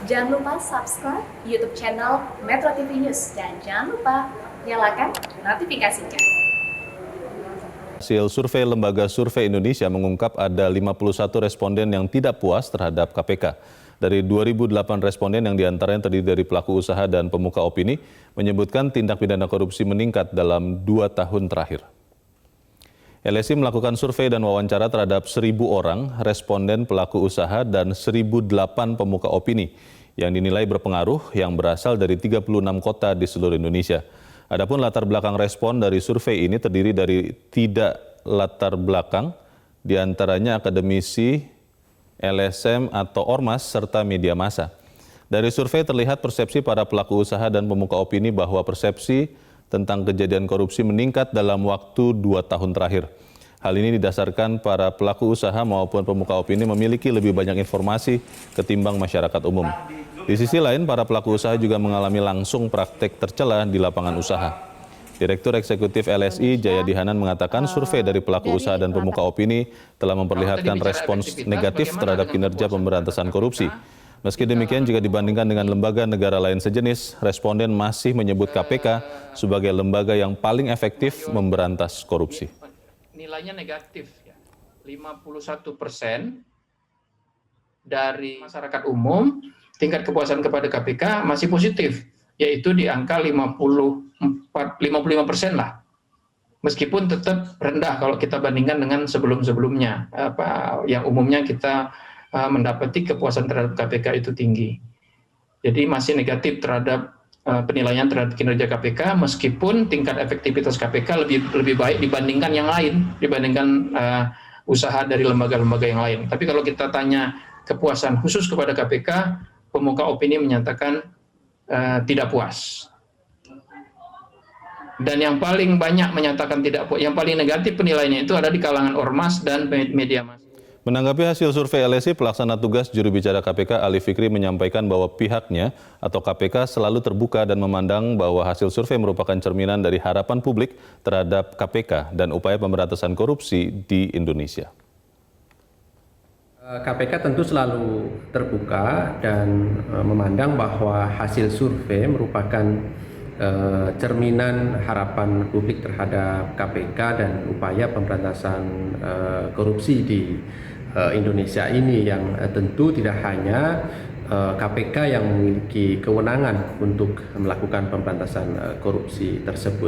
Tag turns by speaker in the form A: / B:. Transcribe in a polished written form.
A: Jangan lupa subscribe YouTube channel Metro TV News dan jangan lupa nyalakan notifikasinya.
B: Hasil survei Lembaga Survei Indonesia mengungkap ada 51 responden yang tidak puas terhadap KPK. Dari 2008 responden yang diantaranya terdiri dari pelaku usaha dan pemuka opini, menyebutkan tindak pidana korupsi meningkat dalam 2 tahun terakhir. LSI melakukan survei dan wawancara terhadap 1.000 orang responden pelaku usaha dan 1.008 pemuka opini yang dinilai berpengaruh yang berasal dari 36 kota di seluruh Indonesia. Adapun latar belakang respon dari survei ini terdiri dari tidak latar belakang, diantaranya akademisi, LSM atau ormas, serta media massa. Dari survei terlihat persepsi para pelaku usaha dan pemuka opini bahwa persepsi tentang kejadian korupsi meningkat dalam waktu 2 tahun terakhir. Hal ini didasarkan para pelaku usaha maupun pemuka opini memiliki lebih banyak informasi ketimbang masyarakat umum. Di sisi lain, para pelaku usaha juga mengalami langsung praktek tercela di lapangan usaha. Direktur Eksekutif LSI Jayadi Hanan mengatakan survei dari pelaku usaha dan pemuka opini telah memperlihatkan respons negatif terhadap kinerja pemberantasan korupsi. Meski demikian, jika dibandingkan dengan lembaga negara lain sejenis, responden masih menyebut KPK sebagai lembaga yang paling efektif memberantas korupsi.
C: Nilainya negatif, 51% dari masyarakat umum tingkat kepuasan kepada KPK masih positif, yaitu di angka 55% lah. Meskipun tetap rendah kalau kita bandingkan dengan sebelum-sebelumnya, yang umumnya kita mendapati kepuasan terhadap KPK itu tinggi. Jadi masih negatif terhadap penilaian terhadap kinerja KPK, meskipun tingkat efektivitas KPK lebih baik dibandingkan yang lain, dibandingkan usaha dari lembaga-lembaga yang lain. Tapi kalau kita tanya kepuasan khusus kepada KPK, pemuka opini menyatakan tidak puas. Dan yang paling banyak menyatakan tidak puas, yang paling negatif penilaiannya itu ada di kalangan ormas dan media massa.
B: Menanggapi hasil survei LSI, pelaksana tugas juru bicara KPK Ali Fikri menyampaikan bahwa pihaknya atau KPK selalu terbuka dan memandang bahwa hasil survei merupakan cerminan dari harapan publik terhadap KPK dan upaya pemberantasan korupsi di Indonesia.
D: KPK tentu selalu terbuka dan memandang bahwa hasil survei merupakan cerminan harapan publik terhadap KPK dan upaya pemberantasan korupsi di Indonesia ini, yang tentu tidak hanya KPK yang memiliki kewenangan untuk melakukan pemberantasan korupsi tersebut.